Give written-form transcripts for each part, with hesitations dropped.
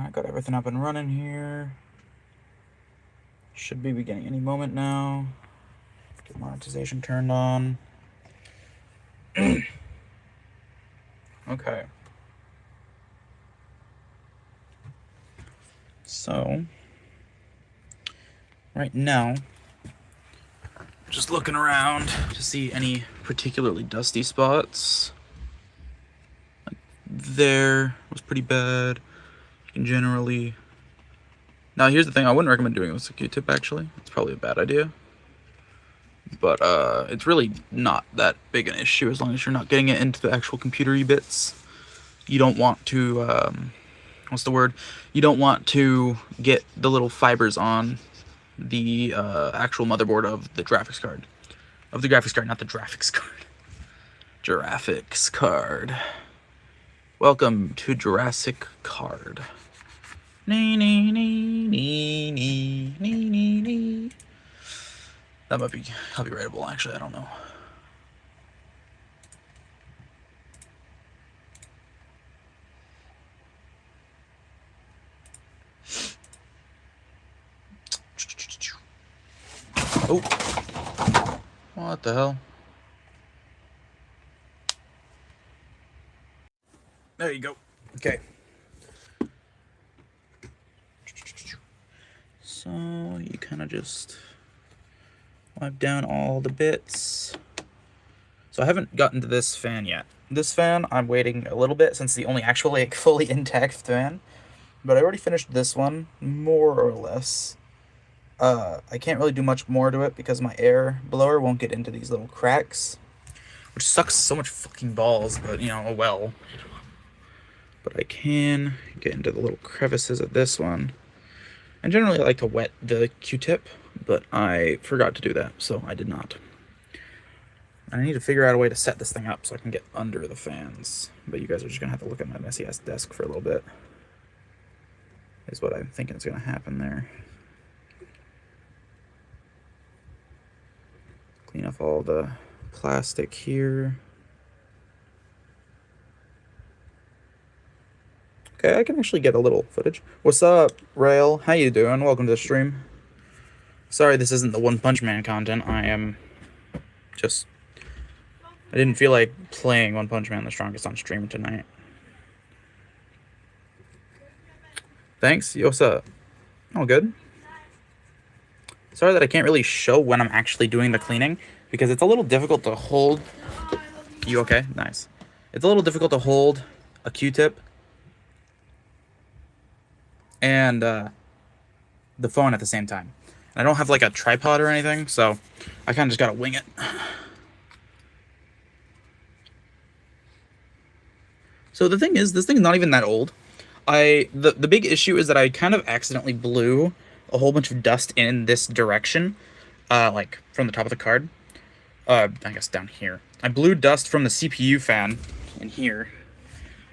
Alright, got everything up and running here. Should be beginning any moment now. Get monetization turned on. Okay. So, right now, just looking around to see any particularly dusty spots. Like there was pretty bad. You can generally... Now here's the thing, I wouldn't recommend doing this with a Q-tip actually. It's probably a bad idea. But it's really not that big an issue as long as you're not getting it into the actual computer-y bits. You don't want to, what's the word? You don't want to get the little fibers on the actual motherboard of the graphics card. Of the graphics card, not the graphics card. Graphics card. Welcome to Jurassic Card. Nee, nee, nee, nee, nee, nee, nee, nee. That might be copyrightable, actually, I don't know. Oh. What the hell? There you go. Okay. So you kind of just wipe down all the bits. So I haven't gotten to this fan yet. This fan, I'm waiting a little bit since the only actually fully intact fan. But I already finished this one, more or less. I can't really do much more to it because my air blower won't get into these little cracks. Which sucks so much fucking balls, but you know, oh well. But I can get into the little crevices of this one. And generally I like to wet the Q-tip, but I forgot to do that, so I did not. I need to figure out a way to set this thing up so I can get under the fans. But you guys are just going to have to look at my messy ass desk for a little bit. Is what I'm thinking is going to happen there. Clean up all the plastic here. Okay, I can actually get a little footage. What's up, Rail? How you doing? Welcome to the stream. Sorry this isn't the One Punch Man content. I didn't feel like playing One Punch Man the Strongest on stream tonight. Thanks. Yo, what's up? All good. Sorry that I can't really show when I'm actually doing the cleaning because it's a little difficult to hold. You okay? Nice. It's a little difficult to hold a Q-tip and the phone at the same time. And I don't have like a tripod or anything, so I kind of just gotta wing it. So the thing is, this thing's not even that old. The big issue is that I kind of accidentally blew a whole bunch of dust in this direction, like from the top of the card. I guess down here. I blew dust from the CPU fan in here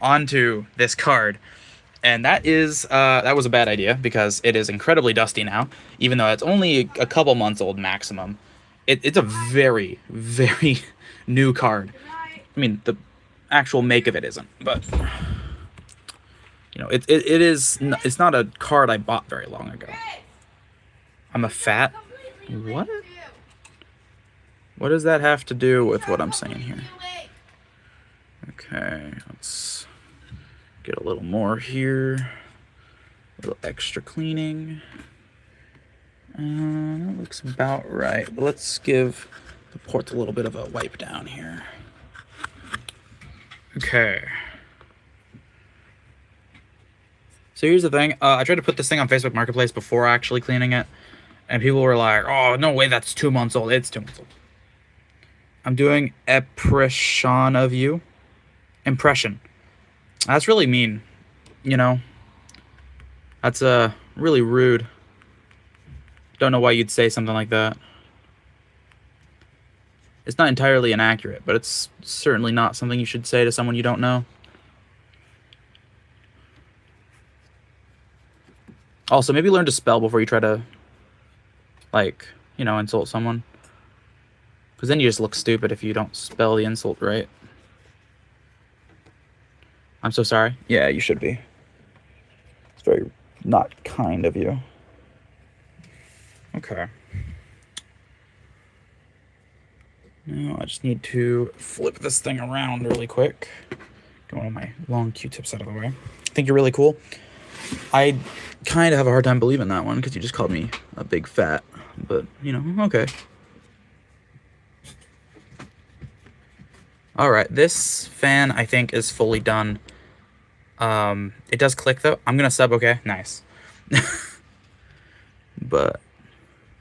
onto this card. And that was a bad idea because it is incredibly dusty now, even though it's only a couple months old maximum. It's a very, very new card. I mean, the actual make of it isn't, but you know, it's not a card I bought very long ago. I'm a fat... What? What does that have to do with what I'm saying here? Okay, let's get a little more here. A little extra cleaning. That looks about right. But let's give the ports a little bit of a wipe down here. Okay. So here's the thing. I tried to put this thing on Facebook Marketplace before actually cleaning it. And people were like, oh, no way, that's 2 months old. It's 2 months old. I'm doing impression of you. Impression. That's really mean, you know? That's really rude. Don't know why you'd say something like that. It's not entirely inaccurate, but it's certainly not something you should say to someone you don't know. Also, maybe learn to spell before you try to, like, you know, insult someone. Because then you just look stupid if you don't spell the insult right. I'm so sorry. Yeah, you should be. It's very not kind of you. Okay. Now I just need to flip this thing around really quick. Get one of my long Q-tips out of the way. I think you're really cool. I kind of have a hard time believing that one because you just called me a big fat. But, you know, okay. Alright, this fan, I think, is fully done. It does click, though. I'm gonna sub, okay? Nice. But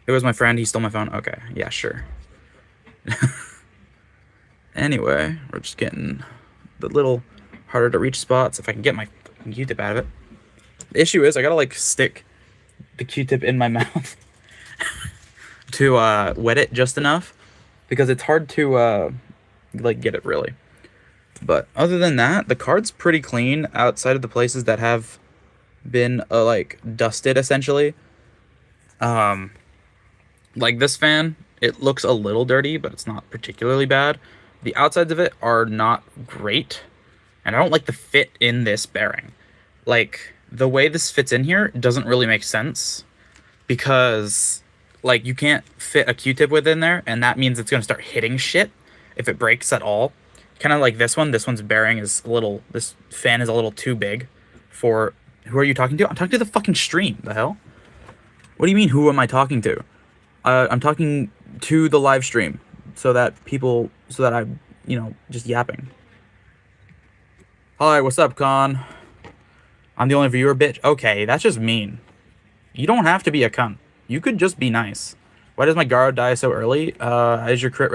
it was my friend. He stole my phone. Okay, yeah, sure. Anyway, we're just getting the little harder to reach spots. If I can get my Q-tip out of it. The issue is I gotta, like, stick the Q-tip in my mouth to wet it just enough because it's hard to like get it really. But other than that, the card's pretty clean outside of the places that have been like dusted essentially. Like this fan, it looks a little dirty, but it's not particularly bad. The outsides of it are not great, and I don't like the fit in this bearing. Like the way this fits in here doesn't really make sense because like you can't fit a Q-tip within there, and that means it's gonna start hitting shit if it breaks at all. Kind of like this one. This one's bearing is a little. This fan is a little too big for. Who are you talking to? I'm talking to the fucking stream. The hell? What do you mean? Who am I talking to? I'm talking to the live stream, so that people, so that I'm, you know, just yapping. Hi, what's up, Con? I'm the only viewer, bitch. Okay, that's just mean. You don't have to be a cunt. You could just be nice. Why does my Garo die so early? Is your crit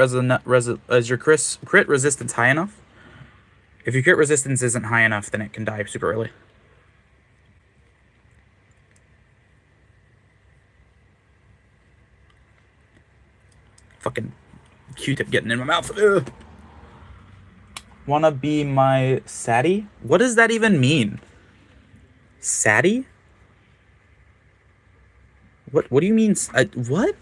crit resistance high enough? If your crit resistance isn't high enough, then it can die super early. Fucking Q-tip getting in my mouth. Ugh. Wanna be my Sadie? What does that even mean? Sadie? What do you mean? What?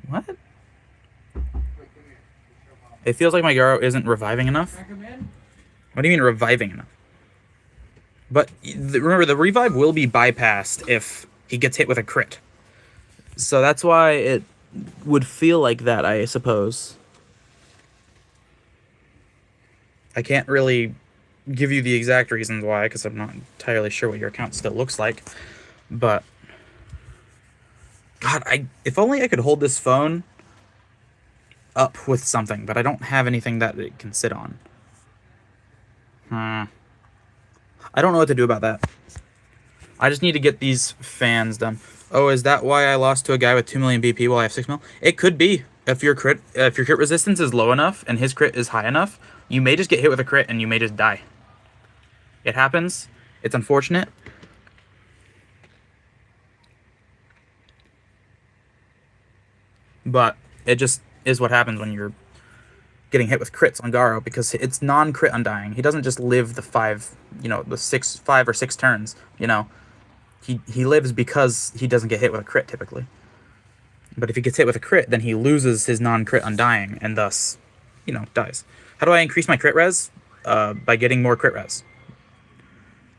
What? It feels like my Garo isn't reviving enough. What do you mean reviving enough? But remember, the revive will be bypassed if he gets hit with a crit. So that's why it would feel like that, I suppose. I can't really give you the exact reasons why, because I'm not entirely sure what your account still looks like. But God, if only I could hold this phone up with something, but I don't have anything that it can sit on. I don't know what to do about that. I just need to get these fans done. Oh, is that why I lost to a guy with 2 million BP while I have 6 mil? It could be. If your crit resistance is low enough and his crit is high enough, you may just get hit with a crit and you may just die. It happens. It's unfortunate. But it just is what happens when you're getting hit with crits on Garo, because it's non-crit undying. He doesn't just live the 5 or 6 turns, you know. He lives because he doesn't get hit with a crit typically. But if he gets hit with a crit, then he loses his non-crit undying and thus, you know, dies. How do I increase my crit res? By getting more crit res.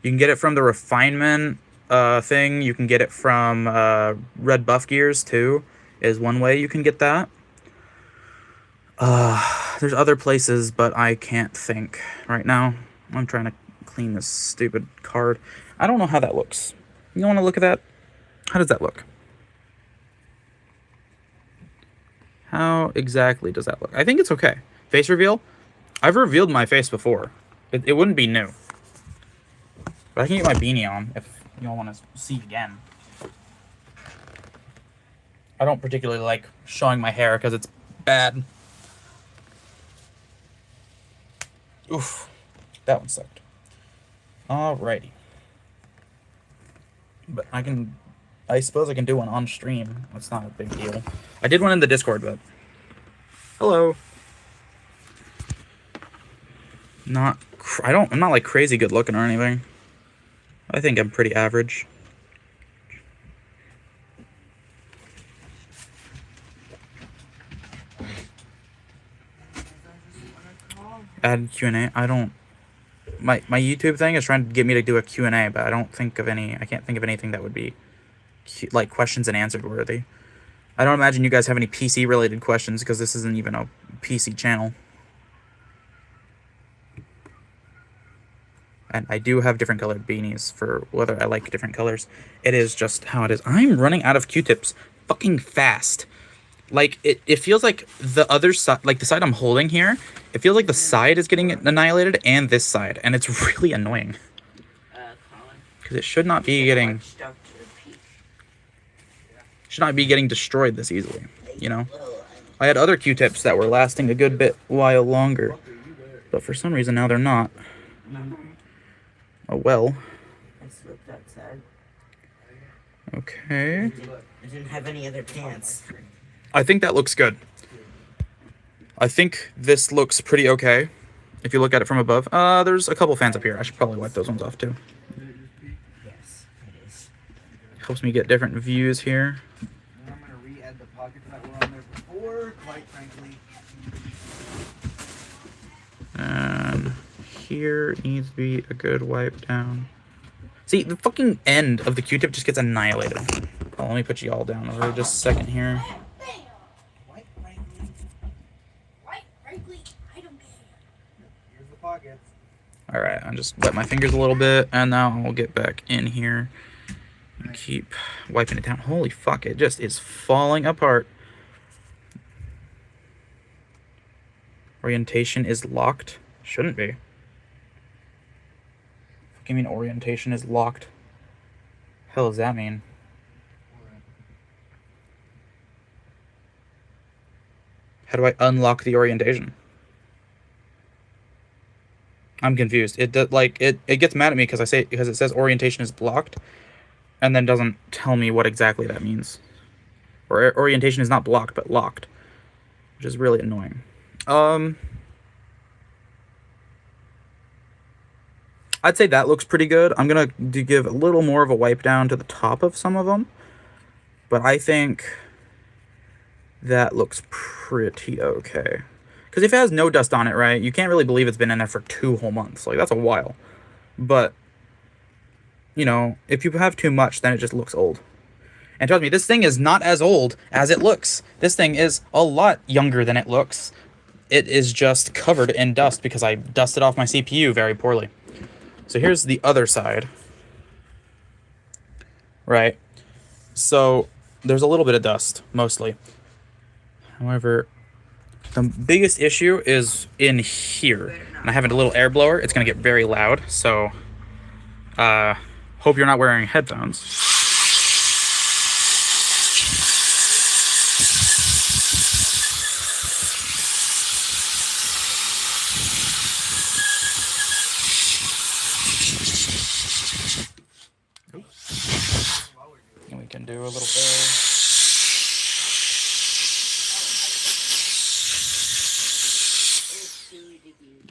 You can get it from the refinement thing. You can get it from red buff gears too, is one way you can get that. There's other places, but I can't think right now. I'm trying to clean this stupid card. I don't know how that looks. You want to look at that? How does that look? How exactly does that look? I think it's okay. Face reveal? I've revealed my face before. It wouldn't be new. But I can get my beanie on if you all want to see again. I don't particularly like showing my hair because it's bad. Oof. That one sucked. Alrighty. But I suppose I can do one on stream. That's not a big deal. I did one in the Discord, but... Hello. I'm not like crazy good looking or anything. I think I'm pretty average. Add Q&A. I don't. My YouTube thing is trying to get me to do a Q&A, but I don't think of any. I can't think of anything that would be like questions and answered worthy. I don't imagine you guys have any PC related questions because this isn't even a PC channel. And I do have different colored beanies for whether I like different colors. It is just how it is. I'm running out of Q-tips fucking fast. Like, it feels like the other side, like the side I'm holding here, it feels like the side is getting annihilated and this side. And it's really annoying. Because it should not be getting... should not be getting destroyed this easily, you know? I had other Q-tips that were lasting a good bit while longer. But for some reason now they're not. Oh well. I slipped outside. Okay. I didn't have any other pants. I think that looks good. I think this looks pretty okay. If you look at it from above. There's a couple fans up here. I should probably wipe those ones off too. Yes, it is. Helps me get different views here. I'm going to re-add the pockets that were on there before, quite frankly. And here needs to be a good wipe down. See, the fucking end of the Q-tip just gets annihilated. Oh, let me put you all down for just a second here. Quite frankly. Quite frankly, I don't care. Here's the pockets. Alright, I'll just wet my fingers a little bit, and now I'll get back in here and keep wiping it down. Holy fuck, it just is falling apart. Orientation is locked? Shouldn't be. What do you mean orientation is locked? Hell does that mean? How do I unlock the orientation? I'm confused. It does, like it gets mad at me because it says orientation is blocked, and then doesn't tell me what exactly that means. Or orientation is not blocked but locked, which is really annoying. I'd say that looks pretty good. I'm gonna give a little more of a wipe down to the top of some of them, but I think that looks pretty okay. Because if it has no dust on it, right, you can't really believe it's been in there for 2 whole months. Like, that's a while. But, you know, if you have too much, then it just looks old. And trust me, this thing is not as old as it looks. This thing is a lot younger than it looks. It is just covered in dust because I dusted off my CPU very poorly. So here's the other side. Right? So there's a little bit of dust, mostly. However, the biggest issue is in here. And I have a little air blower. It's going to get very loud. So, hope you're not wearing headphones. And we can do a little air.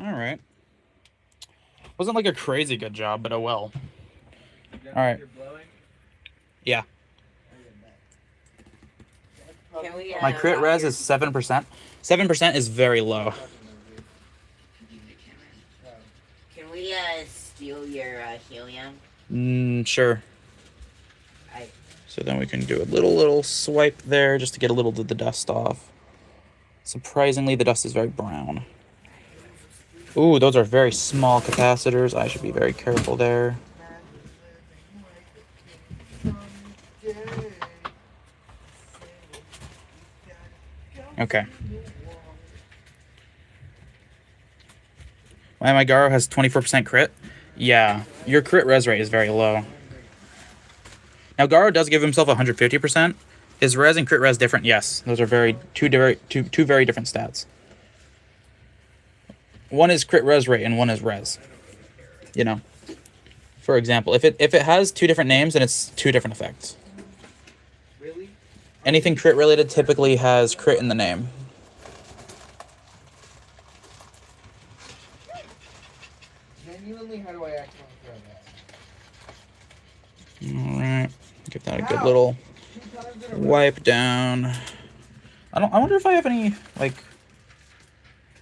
Alright. Wasn't like a crazy good job, but oh well. Alright. Yeah. Can we, My crit res is 7%. 7% is very low. Can we steal your helium? Sure. So then we can do a little swipe there just to get a little of the dust off. Surprisingly, the dust is very brown. Ooh, those are very small capacitors. I should be very careful there. Okay. My Garo has 24% crit. Yeah, your crit res rate is very low. Now, Garo does give himself 150%. Is res and crit res different? Yes. Those are two very different stats. One is crit res rate and one is res. You know. For example, if it has 2 different names, then it's 2 different effects. Really? Anything crit related typically has crit in the name. Genuinely, how do I actually throw that? Alright. Give that a good little wipe down. I wonder if I have any, like,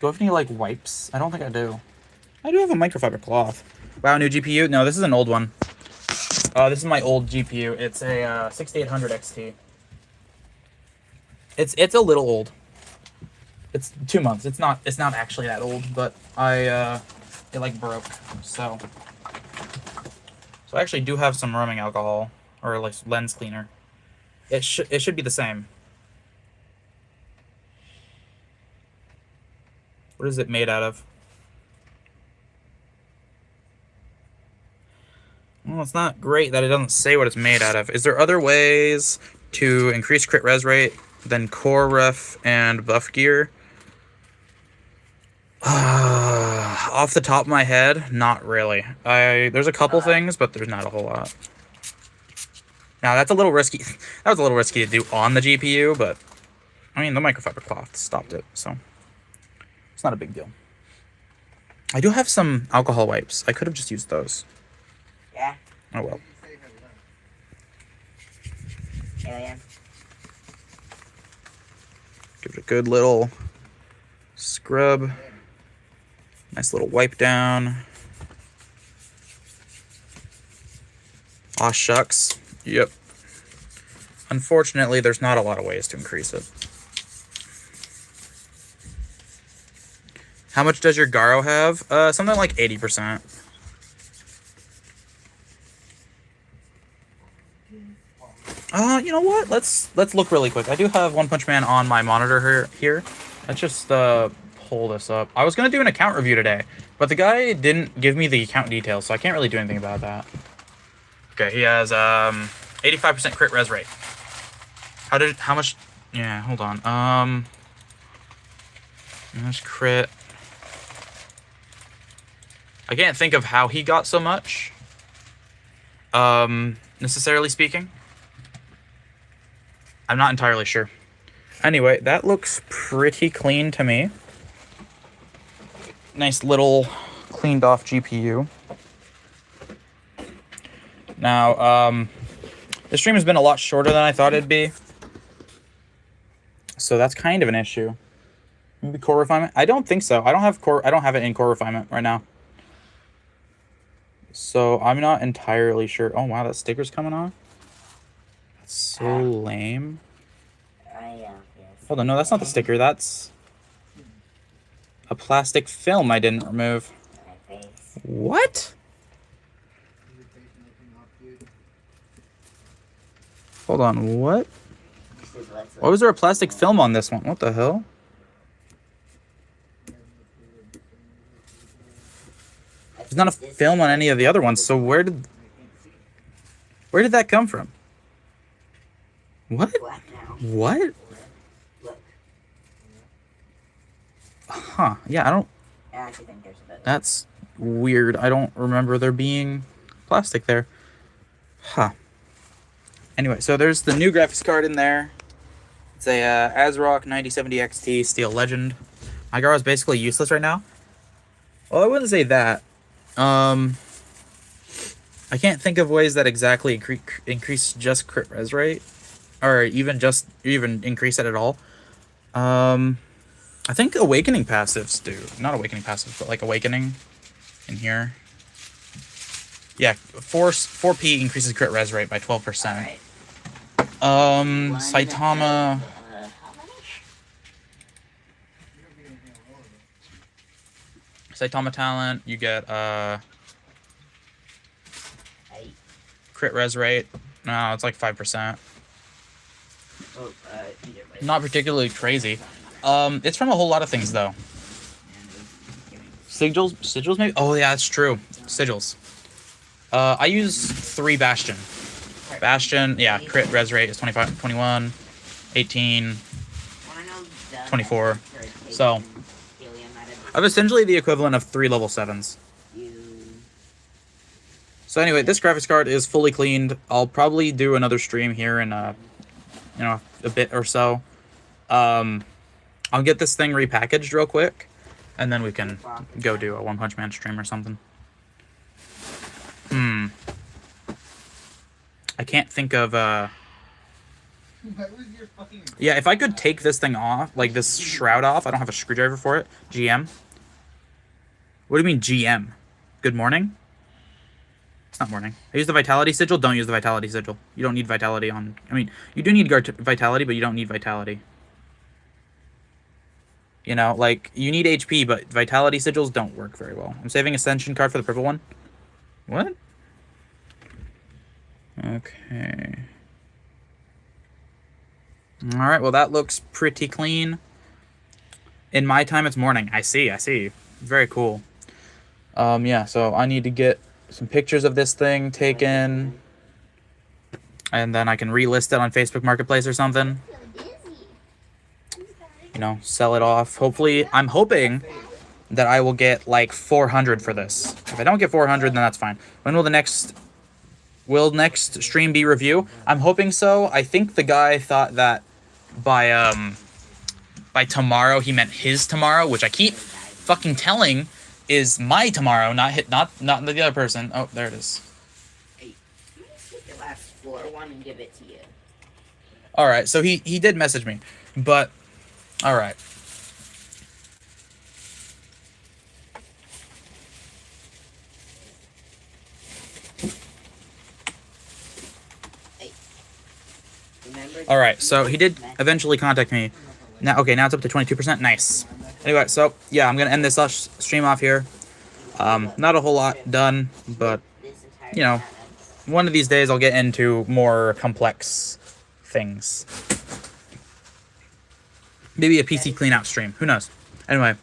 Do I have any, like, wipes? I don't think I do. I do have a microfiber cloth. Wow, new GPU? No, this is an old one. This is my old GPU. It's a 6800 XT. It's a little old. It's 2 months. It's not actually that old, but it like broke. So I actually do have some rubbing alcohol or like lens cleaner. It should be the same. What is it made out of? Well, it's not great that it doesn't say what it's made out of. Is there other ways to increase crit res rate than core ref and buff gear? Off the top of my head, not really. There's a couple things, but there's not a whole lot. Now that's a little risky. That was a little risky to do on the GPU, but I mean the microfiber cloth stopped it, so it's not a big deal. I do have some alcohol wipes. I could have just used those. Yeah. Oh well. Alien. Give it a good little scrub. Nice little wipe down. Aw shucks. Yep. Unfortunately, there's not a lot of ways to increase it. How much does your Garo have? Something like 80%. You know what? Let's look really quick. I do have One Punch Man on my monitor here. Let's just pull this up. I was gonna do an account review today, but the guy didn't give me the account details, so I can't really do anything about that. Okay, he has 85% crit res rate. How much? Yeah, hold on. How much crit? I can't think of how he got so much. Necessarily speaking. I'm not entirely sure. Anyway, that looks pretty clean to me. Nice little cleaned off GPU. Now, the stream has been a lot shorter than I thought it'd be. So that's kind of an issue. Maybe core refinement? I don't think so. I don't have it in core refinement right now. So I'm not entirely sure. Oh wow, that sticker's coming off. That's so lame. Yes. Hold on, no, that's not the sticker. That's a plastic film I didn't remove. My face. What? Hold on, what? Why was there a plastic film on this one? What the hell? There's not a film on any of the other ones, so where did that come from? What? What now? What? Look. Huh. Yeah, I don't... I actually think there's a bit. That's weird. I don't remember there being plastic there. Huh. Anyway, so there's the new graphics card in there. It's a ASRock 9070 XT Steel Legend. My Garo is basically useless right now. Well, I wouldn't say that. I can't think of ways that exactly increase just crit res rate, or even increase it at all. I think Awakening passives do. Not Awakening passives, but like Awakening in here. Yeah, 4P increases crit res rate by 12%. Alright. Saitama. How much? Saitama talent, you get crit res rate. No, it's like 5%. Oh, Not particularly crazy. It's from a whole lot of things though. Sigils maybe? Oh yeah, that's true. Sigils. I use 3 Bastion. Bastion, yeah, crit res rate is 25, 21, 18, 24. So, I have essentially the equivalent of 3 level 7s. So anyway, this graphics card is fully cleaned. I'll probably do another stream here in a bit or so. I'll get this thing repackaged real quick, and then we can go do a One Punch Man stream or something. I can't think of What was your fucking... Yeah, if I could take this thing off, like this shroud off, I don't have a screwdriver for it. GM. What do you mean GM? Good morning? It's not morning. I use the Vitality Sigil. Don't use the Vitality Sigil. You don't need Vitality on... I mean, you do need Vitality, but you don't need Vitality. You know, like, you need HP, but Vitality Sigils don't work very well. I'm saving Ascension card for the purple one. What? Okay. Alright, well that looks pretty clean. In my time, it's morning. I see. Very cool. Yeah, so I need to get some pictures of this thing taken. And then I can relist it on Facebook Marketplace or something. You know, sell it off. Hopefully, I'm hoping that I will get like 400 for this. If I don't get 400, then that's fine. When will the next stream be review? I'm hoping so. I think the guy thought that by tomorrow he meant his tomorrow, which I keep fucking telling is my tomorrow, not the other person. Oh, there it is. Hey, let me take the last floor one and give it to you. All right, so he did message me, but all right. All right, so he did eventually contact me. Now, okay, now it's up to 22%. Nice. Anyway, so yeah, I'm gonna end this stream off here. Not a whole lot done, but you know, one of these days I'll get into more complex things. Maybe a PC clean out stream. Who knows? Anyway,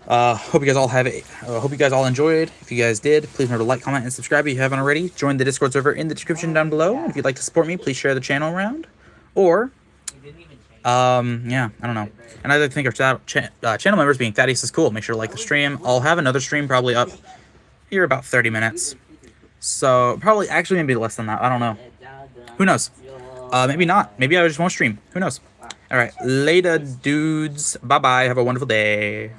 hope you guys all hope you guys all enjoyed. If you guys did, please remember to like, comment, and subscribe if you haven't already. Join the Discord server in the description down below. And if you'd like to support me, please share the channel around. Or, yeah, I don't know. And I'd like to thank our channel members, being Thaddeus is cool. Make sure to like the stream. I'll have another stream probably up here about 30 minutes. So probably actually maybe less than that. I don't know. Who knows? Maybe not. Maybe I just won't stream. Who knows? All right, later, dudes. Bye-bye. Have a wonderful day.